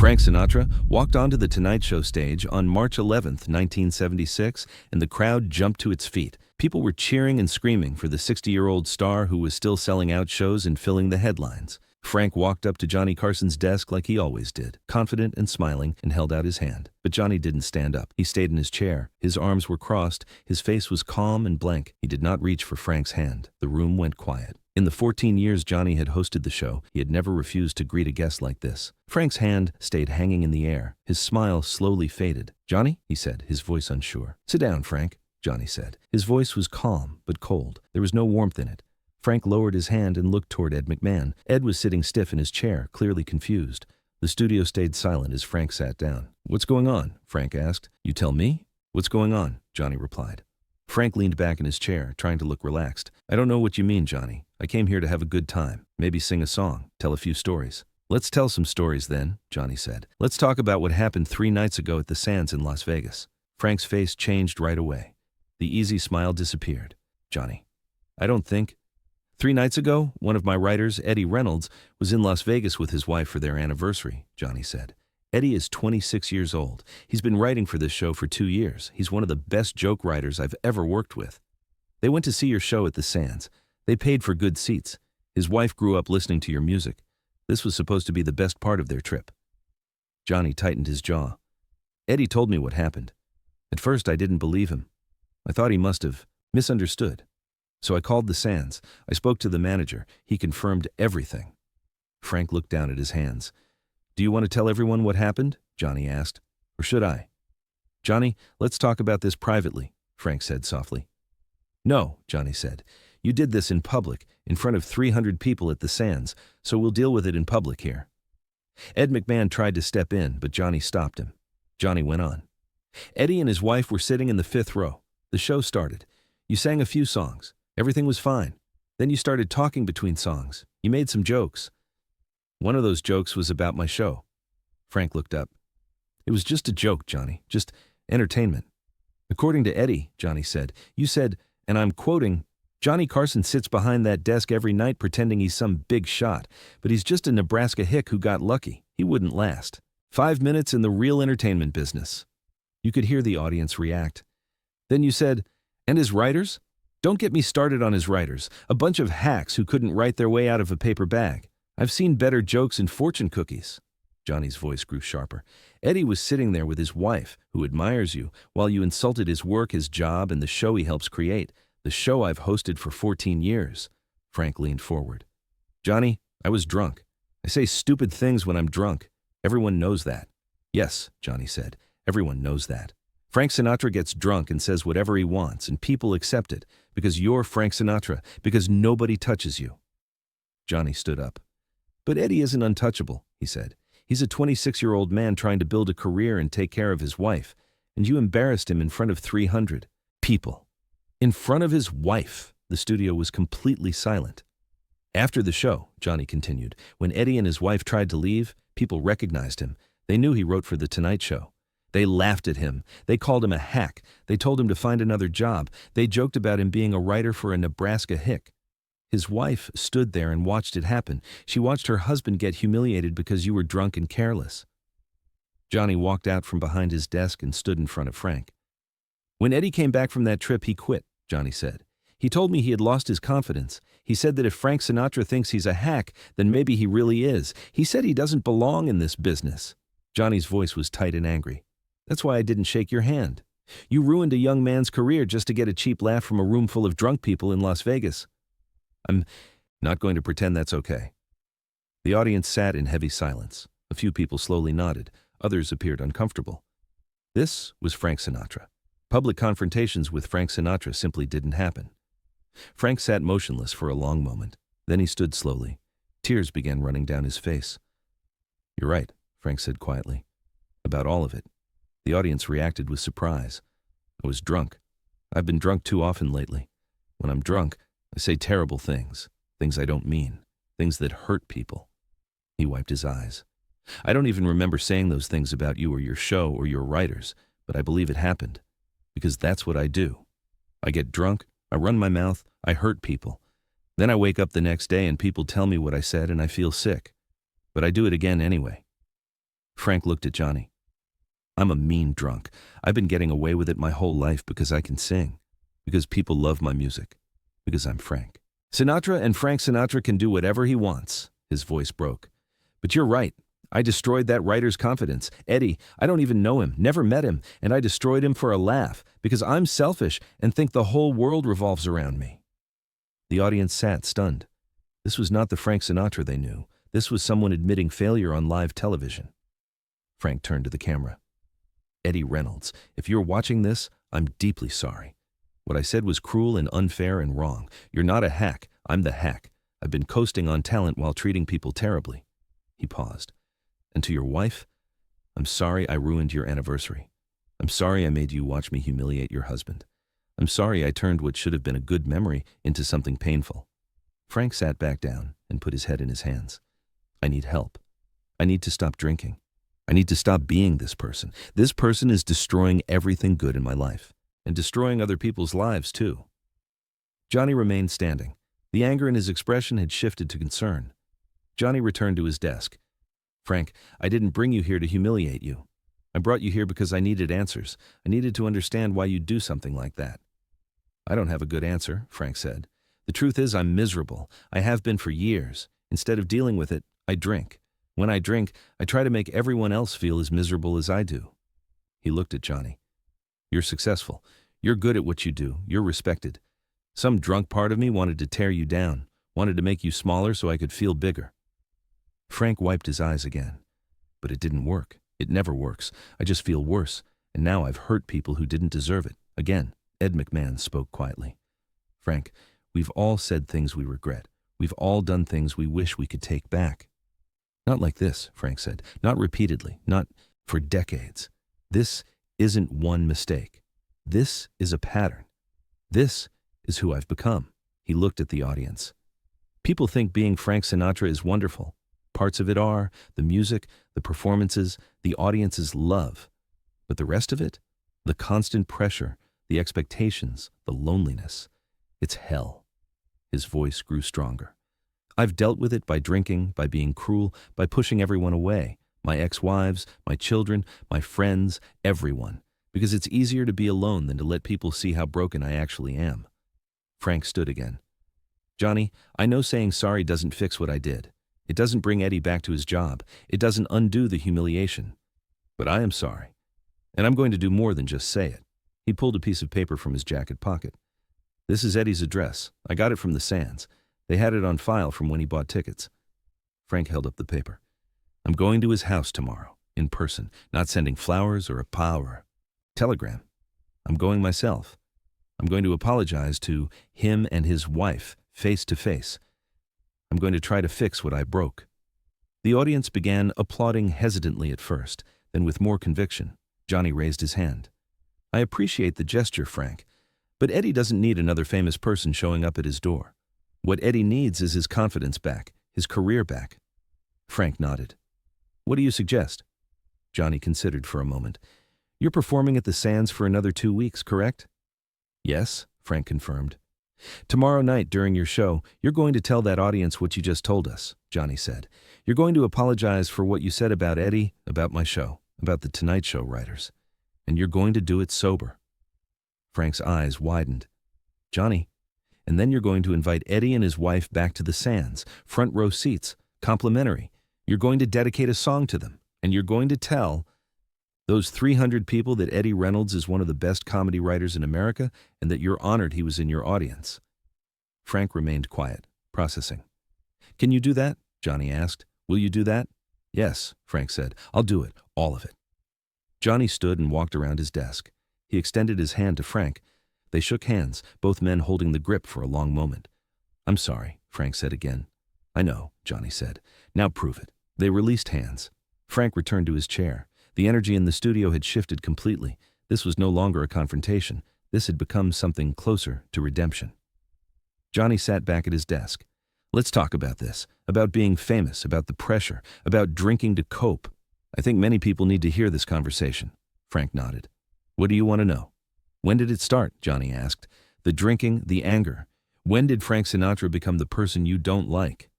Frank Sinatra walked onto the Tonight Show stage on March 11th, 1976, and the crowd jumped to its feet. People were cheering and screaming for the 60-year-old star who was still selling out shows and filling the headlines. Frank walked up to Johnny Carson's desk like he always did, confident and smiling, and held out his hand. But Johnny didn't stand up. He stayed in his chair. His arms were crossed. His face was calm and blank. He did not reach for Frank's hand. The room went quiet. In the 14 years Johnny had hosted the show, he had never refused to greet a guest like this. Frank's hand stayed hanging in the air. His smile slowly faded. "Johnny?" he said, his voice unsure. "Sit down, Frank," Johnny said. His voice was calm but cold. There was no warmth in it. Frank lowered his hand and looked toward Ed McMahon. Ed was sitting stiff in his chair, clearly confused. The studio stayed silent as Frank sat down. "What's going on?" Frank asked. "You tell me?" "What's going on?" Johnny replied. Frank leaned back in his chair, trying to look relaxed. "I don't know what you mean, Johnny. I came here to have a good time. Maybe sing a song, tell a few stories." "Let's tell some stories then," Johnny said. "Let's talk about what happened 3 nights ago at the Sands in Las Vegas." Frank's face changed right away. The easy smile disappeared. "Johnny, I don't think..." 3 nights ago, one of my writers, Eddie Reynolds, was in Las Vegas with his wife for their anniversary," Johnny said. "Eddie is 26 years old. He's been writing for this show for 2 years. He's one of the best joke writers I've ever worked with. They went to see your show at the Sands. They paid for good seats. His wife grew up listening to your music. This was supposed to be the best part of their trip." Johnny tightened his jaw. "Eddie told me what happened. At first I didn't believe him. I thought he must have misunderstood. So I called the Sands. I spoke to the manager. He confirmed everything." Frank looked down at his hands. "Do you want to tell everyone what happened?" Johnny asked. "Or should I?" "Johnny, let's talk about this privately," Frank said softly. "No," Johnny said. "You did this in public, in front of 300 people at the Sands, so we'll deal with it in public here." Ed McMahon tried to step in, but Johnny stopped him. Johnny went on. "Eddie and his wife were sitting in the 5th row. The show started. You sang a few songs. Everything was fine. Then you started talking between songs. You made some jokes. One of those jokes was about my show." Frank looked up. "It was just a joke, Johnny. Just entertainment. According to Eddie," Johnny said, "you said, and I'm quoting, 'Johnny Carson sits behind that desk every night pretending he's some big shot, but he's just a Nebraska hick who got lucky. He wouldn't last. 5 minutes in the real entertainment business.'" You could hear the audience react. "Then you said, 'And his writers? Don't get me started on his writers. A bunch of hacks who couldn't write their way out of a paper bag. I've seen better jokes in fortune cookies.'" Johnny's voice grew sharper. "Eddie was sitting there with his wife, who admires you, while you insulted his work, his job, and the show he helps create. The show I've hosted for 14 years. Frank leaned forward. "Johnny, I was drunk. I say stupid things when I'm drunk. Everyone knows that." "Yes," Johnny said. "Everyone knows that. Frank Sinatra gets drunk and says whatever he wants, and people accept it, because you're Frank Sinatra, because nobody touches you." Johnny stood up. "But Eddie isn't untouchable," he said. "He's a 26-year-old man trying to build a career and take care of his wife, and you embarrassed him in front of 300 people. In front of his wife." The studio was completely silent. "After the show," Johnny continued, "when Eddie and his wife tried to leave, people recognized him. They knew he wrote for The Tonight Show. They laughed at him. They called him a hack. They told him to find another job. They joked about him being a writer for a Nebraska hick. His wife stood there and watched it happen. She watched her husband get humiliated because you were drunk and careless." Johnny walked out from behind his desk and stood in front of Frank. "When Eddie came back from that trip, he quit," Johnny said. "He told me he had lost his confidence. He said that if Frank Sinatra thinks he's a hack, then maybe he really is. He said he doesn't belong in this business." Johnny's voice was tight and angry. "That's why I didn't shake your hand. You ruined a young man's career just to get a cheap laugh from a room full of drunk people in Las Vegas." "I'm not going to pretend that's okay." The audience sat in heavy silence. A few people slowly nodded. Others appeared uncomfortable. This was Frank Sinatra. Public confrontations with Frank Sinatra simply didn't happen. Frank sat motionless for a long moment. Then he stood slowly. Tears began running down his face. "You're right," Frank said quietly. "About all of it." The audience reacted with surprise. "I was drunk. I've been drunk too often lately. When I'm drunk, I say terrible things. Things I don't mean. Things that hurt people." He wiped his eyes. "I don't even remember saying those things about you or your show or your writers, but I believe it happened. Because that's what I do. I get drunk, I run my mouth, I hurt people. Then I wake up the next day and people tell me what I said and I feel sick. But I do it again anyway." Frank looked at Johnny. I'm a mean drunk. I've been getting away with it my whole life because I can sing, because people love my music, because I'm Frank. Sinatra and Frank Sinatra can do whatever he wants. His voice broke. But you're right. I destroyed that writer's confidence. Eddie, I don't even know him, never met him, and I destroyed him for a laugh because I'm selfish and think the whole world revolves around me. The audience sat stunned. This was not the Frank Sinatra they knew. This was someone admitting failure on live television. Frank turned to the camera. Eddie Reynolds, if you're watching this, I'm deeply sorry. What I said was cruel and unfair and wrong. You're not a hack. I'm the hack. I've been coasting on talent while treating people terribly. He paused. And to your wife, I'm sorry I ruined your anniversary. I'm sorry I made you watch me humiliate your husband. I'm sorry I turned what should have been a good memory into something painful. Frank sat back down and put his head in his hands. I need help. I need to stop drinking. I need to stop being this person. This person is destroying everything good in my life, and destroying other people's lives too. Johnny remained standing. The anger in his expression had shifted to concern. Johnny returned to his desk. Frank, I didn't bring you here to humiliate you. I brought you here because I needed answers. I needed to understand why you'd do something like that. I don't have a good answer, Frank said. The truth is I'm miserable. I have been for years. Instead of dealing with it, I drink. When I drink, I try to make everyone else feel as miserable as I do. He looked at Johnny. You're successful. You're good at what you do. You're respected. Some drunk part of me wanted to tear you down, wanted to make you smaller so I could feel bigger. Frank wiped his eyes again. But it didn't work. It never works. I just feel worse, and now I've hurt people who didn't deserve it. Again, Ed McMahon spoke quietly. Frank, we've all said things we regret. We've all done things we wish we could take back. Not like this, Frank said. Not repeatedly. Not for decades. This isn't one mistake. This is a pattern. This is who I've become. He looked at the audience. People think being Frank Sinatra is wonderful. Parts of it are, the music, the performances, the audience's love. But the rest of it? The constant pressure, the expectations, the loneliness. It's hell. His voice grew stronger. I've dealt with it by drinking, by being cruel, by pushing everyone away. My ex-wives, my children, my friends, everyone. Because it's easier to be alone than to let people see how broken I actually am. Frank stood again. Johnny, I know saying sorry doesn't fix what I did. It doesn't bring Eddie back to his job. It doesn't undo the humiliation. But I am sorry. And I'm going to do more than just say it. He pulled a piece of paper from his jacket pocket. This is Eddie's address. I got it from the Sands. They had it on file from when he bought tickets. Frank held up the paper. I'm going to his house tomorrow, in person, not sending flowers or a pile or a telegram. I'm going myself. I'm going to apologize to him and his wife, face to face. I'm going to try to fix what I broke. The audience began applauding hesitantly at first, then with more conviction. Johnny raised his hand. I appreciate the gesture, Frank, but Eddie doesn't need another famous person showing up at his door. What Eddie needs is his confidence back, his career back. Frank nodded. What do you suggest? Johnny considered for a moment. You're performing at the Sands for another 2 weeks, correct? Yes, Frank confirmed. Tomorrow night during your show, you're going to tell that audience what you just told us, Johnny said. You're going to apologize for what you said about Eddie, about my show, about the Tonight Show writers. And you're going to do it sober. Frank's eyes widened. Johnny, and then you're going to invite Eddie and his wife back to the Sands, front row seats, complimentary. You're going to dedicate a song to them, and you're going to tell those 300 people that Eddie Reynolds is one of the best comedy writers in America and that you're honored he was in your audience. Frank remained quiet, processing. Can you do that? Johnny asked. Will you do that? Yes, Frank said. I'll do it, all of it. Johnny stood and walked around his desk. He extended his hand to Frank. They shook hands, both men holding the grip for a long moment. I'm sorry, Frank said again. I know, Johnny said. Now prove it. They released hands. Frank returned to his chair. The energy in the studio had shifted completely. This was no longer a confrontation. This had become something closer to redemption. Johnny sat back at his desk. Let's talk about this, about being famous, about the pressure, about drinking to cope. I think many people need to hear this conversation. Frank nodded. What do you want to know? When did it start? Johnny asked. The drinking, the anger. When did Frank Sinatra become the person you don't like?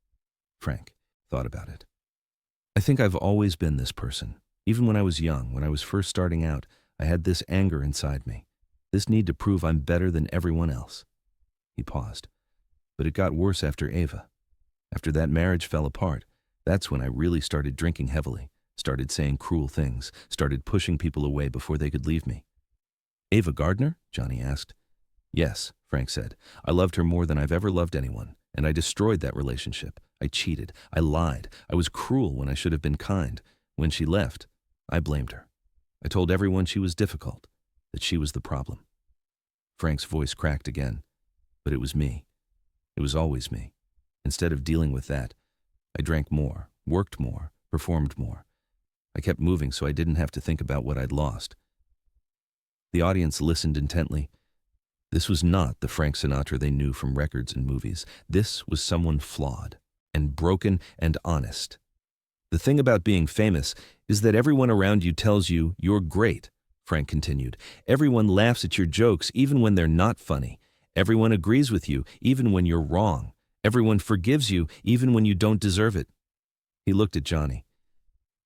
Frank thought about it. I think I've always been this person. Even when I was young, when I was first starting out, I had this anger inside me, this need to prove I'm better than everyone else." He paused. "But it got worse after Ava. After that marriage fell apart, that's when I really started drinking heavily, started saying cruel things, started pushing people away before they could leave me." "Ava Gardner?" Johnny asked. "Yes," Frank said. "I loved her more than I've ever loved anyone, and I destroyed that relationship. I cheated. I lied. I was cruel when I should have been kind. When she left, I blamed her. I told everyone she was difficult, that she was the problem." Frank's voice cracked again. "But it was me. It was always me. Instead of dealing with that, I drank more, worked more, performed more. I kept moving so I didn't have to think about what I'd lost." The audience listened intently. This was not the Frank Sinatra they knew from records and movies. This was someone flawed and broken and honest. "The thing about being famous is that everyone around you tells you you're great," Frank continued. "Everyone laughs at your jokes even when they're not funny. Everyone agrees with you even when you're wrong. Everyone forgives you even when you don't deserve it." He looked at Johnny.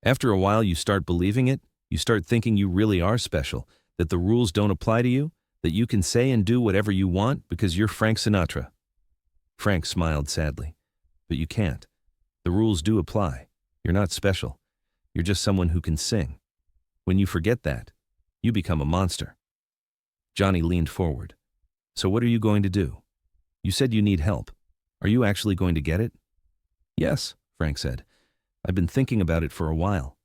"After a while you start believing it. You start thinking you really are special, that the rules don't apply to you, that you can say and do whatever you want because you're Frank Sinatra." Frank smiled sadly. "But you can't. The rules do apply. You're not special. You're just someone who can sing. When you forget that, you become a monster." Johnny leaned forward. "So what are you going to do? You said you need help. Are you actually going to get it?" "Yes," Frank said. "I've been thinking about it for a while.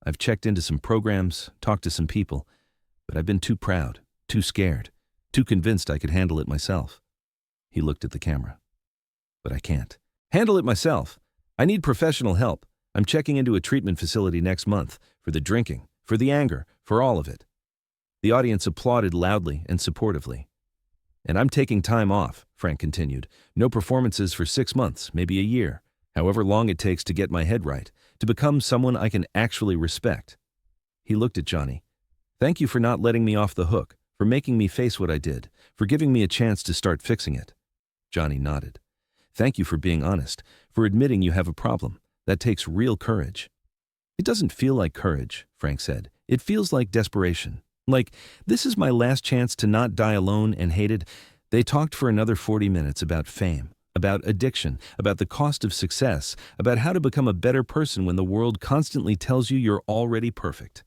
I've checked into some programs, talked to some people, but I've been too proud, too scared, too convinced I could handle it myself." He looked at the camera. "But I can't. Handle it myself. I need professional help. I'm checking into a treatment facility next month, for the drinking, for the anger, for all of it." The audience applauded loudly and supportively. "And I'm taking time off," Frank continued. "No performances for 6 months, maybe a year, however long it takes to get my head right, to become someone I can actually respect." He looked at Johnny. "Thank you for not letting me off the hook, for making me face what I did, for giving me a chance to start fixing it." Johnny nodded. "Thank you for being honest, for admitting you have a problem. That takes real courage." "It doesn't feel like courage," Frank said. "It feels like desperation. Like, this is my last chance to not die alone and hated." They talked for another 40 minutes about fame, about addiction, about the cost of success, about how to become a better person when the world constantly tells you you're already perfect.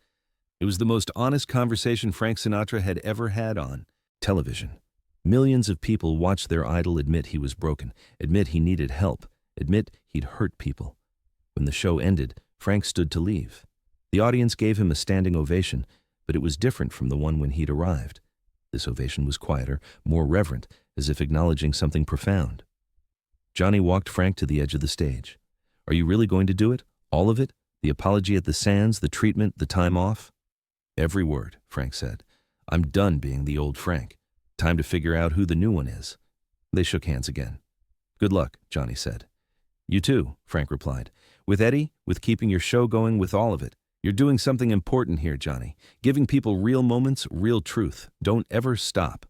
It was the most honest conversation Frank Sinatra had ever had on television. Millions of people watched their idol admit he was broken, admit he needed help, admit he'd hurt people. When the show ended, Frank stood to leave. The audience gave him a standing ovation, but it was different from the one when he'd arrived. This ovation was quieter, more reverent, as if acknowledging something profound. Johnny walked Frank to the edge of the stage. "Are you really going to do it? All of it? The apology at the Sands, the treatment, the time off?" "Every word," Frank said. "I'm done being the old Frank. Time to figure out who the new one is." They shook hands again. "Good luck," Johnny said. "You too," Frank replied. "With Eddie, with keeping your show going, with all of it. You're doing something important here, Johnny. Giving people real moments, real truth. Don't ever stop."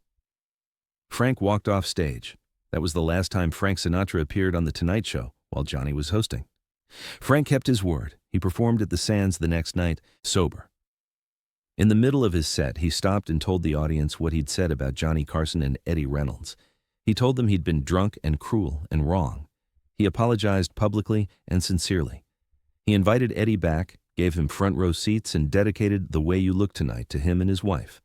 Frank walked off stage. That was the last time Frank Sinatra appeared on The Tonight Show while Johnny was hosting. Frank kept his word. He performed at the Sands the next night, sober. In the middle of his set, he stopped and told the audience what he'd said about Johnny Carson and Eddie Reynolds. He told them he'd been drunk and cruel and wrong. He apologized publicly and sincerely. He invited Eddie back, gave him front row seats, and dedicated The Way You Look Tonight to him and his wife.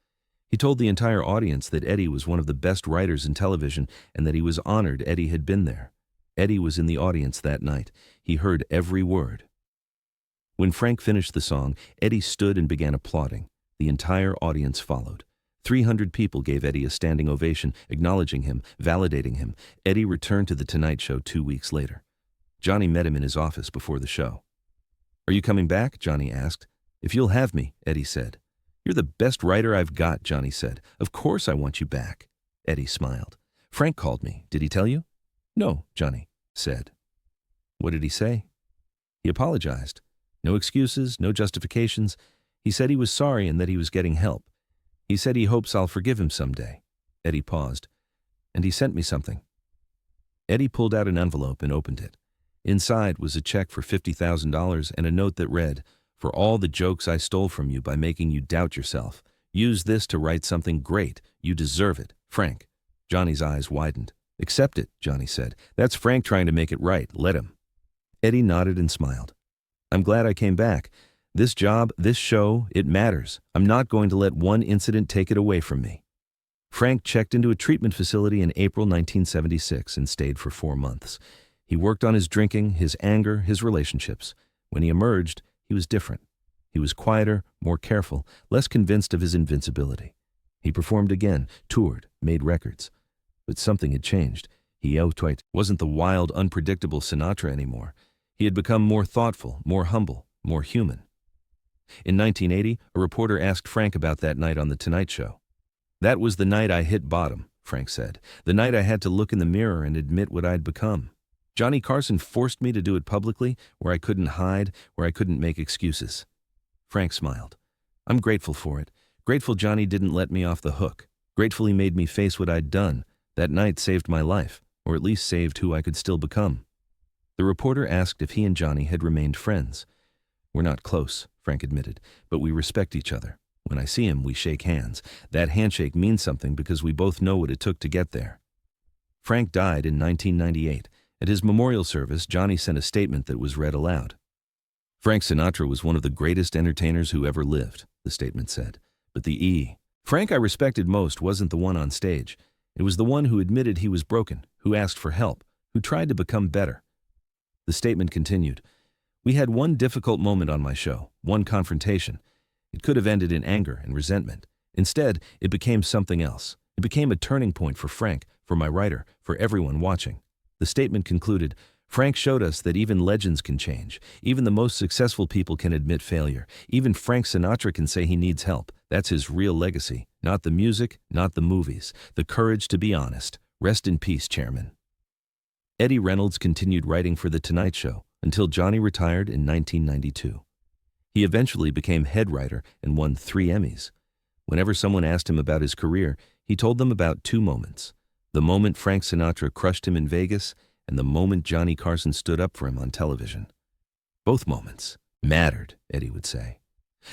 He told the entire audience that Eddie was one of the best writers in television and that he was honored Eddie had been there. Eddie was in the audience that night. He heard every word. When Frank finished the song, Eddie stood and began applauding. The entire audience followed. 300 people gave Eddie a standing ovation, acknowledging him, validating him. Eddie returned to The Tonight Show 2 weeks later. Johnny met him in his office before the show. "Are you coming back?" Johnny asked. "If you'll have me," Eddie said. "You're the best writer I've got," Johnny said. "Of course I want you back." Eddie smiled. "Frank called me. Did he tell you?" "No," Johnny said. "What did he say?" "He apologized. No excuses, no justifications. He said he was sorry and that he was getting help. He said he hopes I'll forgive him someday." Eddie paused. "And he sent me something." Eddie pulled out an envelope and opened it. Inside was a check for $50,000 and a note that read, For all the jokes I stole from you by making you doubt yourself. Use this to write something great. You deserve it, Frank. Johnny's eyes widened. Accept it, Johnny said. That's Frank trying to make it right. Let him. Eddie nodded and smiled. I'm glad I came back. This job, this show, it matters. I'm not going to let one incident take it away from me. Frank checked into a treatment facility in April 1976 and stayed for 4 months. He worked on his drinking, his anger, his relationships. When he emerged, he was different. He was quieter, more careful, less convinced of his invincibility. He performed again, toured, made records. But something had changed. He wasn't the wild, unpredictable Sinatra anymore. He had become more thoughtful, more humble, more human. In 1980, a reporter asked Frank about that night on The Tonight Show. That was the night I hit bottom, Frank said. The night I had to look in the mirror and admit what I'd become. Johnny Carson forced me to do it publicly, where I couldn't hide, where I couldn't make excuses. Frank smiled. I'm grateful for it. Grateful Johnny didn't let me off the hook. Grateful he made me face what I'd done. That night saved my life, or at least saved who I could still become. The reporter asked if he and Johnny had remained friends. We're not close, Frank admitted, but we respect each other. When I see him, we shake hands. That handshake means something because we both know what it took to get there. Frank died in 1998. At his memorial service, Johnny sent a statement that was read aloud. Frank Sinatra was one of the greatest entertainers who ever lived, the statement said. But the Frank I respected most wasn't the one on stage. It was the one who admitted he was broken, who asked for help, who tried to become better. The statement continued. We had one difficult moment on my show, one confrontation. It could have ended in anger and resentment. Instead, it became something else. It became a turning point for Frank, for my writer, for everyone watching. The statement concluded, Frank showed us that even legends can change. Even the most successful people can admit failure. Even Frank Sinatra can say he needs help. That's his real legacy. Not the music, not the movies. The courage to be honest. Rest in peace, Chairman. Eddie Reynolds continued writing for The Tonight Show until Johnny retired in 1992. He eventually became head writer and won 3 Emmys. Whenever someone asked him about his career, he told them about 2 moments. The moment Frank Sinatra crushed him in Vegas and the moment Johnny Carson stood up for him on television. Both moments mattered, Eddie would say.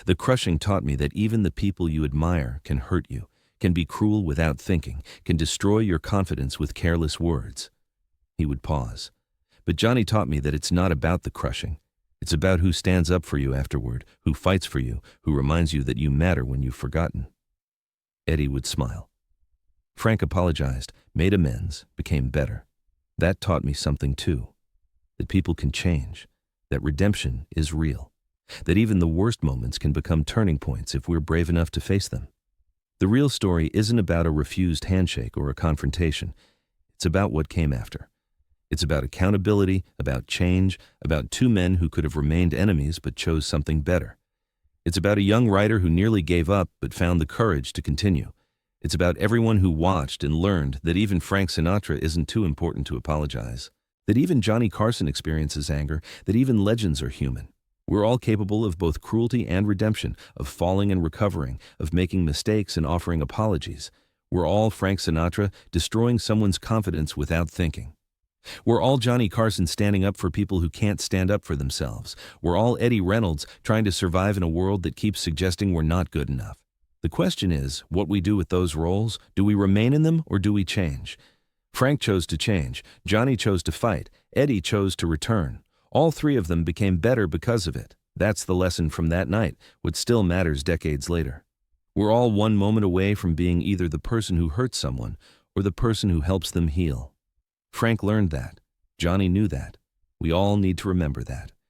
The crushing taught me that even the people you admire can hurt you, can be cruel without thinking, can destroy your confidence with careless words. He would pause. But Johnny taught me that it's not about the crushing. It's about who stands up for you afterward, who fights for you, who reminds you that you matter when you've forgotten. Eddie would smile. Frank apologized, made amends, became better. That taught me something too. That people can change. That redemption is real. That even the worst moments can become turning points if we're brave enough to face them. The real story isn't about a refused handshake or a confrontation. It's about what came after. It's about accountability, about change, about 2 men who could have remained enemies but chose something better. It's about a young writer who nearly gave up but found the courage to continue. It's about everyone who watched and learned that even Frank Sinatra isn't too important to apologize. That even Johnny Carson experiences anger, that even legends are human. We're all capable of both cruelty and redemption, of falling and recovering, of making mistakes and offering apologies. We're all Frank Sinatra, destroying someone's confidence without thinking. We're all Johnny Carson standing up for people who can't stand up for themselves. We're all Eddie Reynolds trying to survive in a world that keeps suggesting we're not good enough. The question is, what we do with those roles? Do we remain in them or do we change? Frank chose to change. Johnny chose to fight. Eddie chose to return. All 3 of them became better because of it. That's the lesson from that night, what still matters decades later. We're all one moment away from being either the person who hurts someone or the person who helps them heal. Frank learned that. Johnny knew that. We all need to remember that.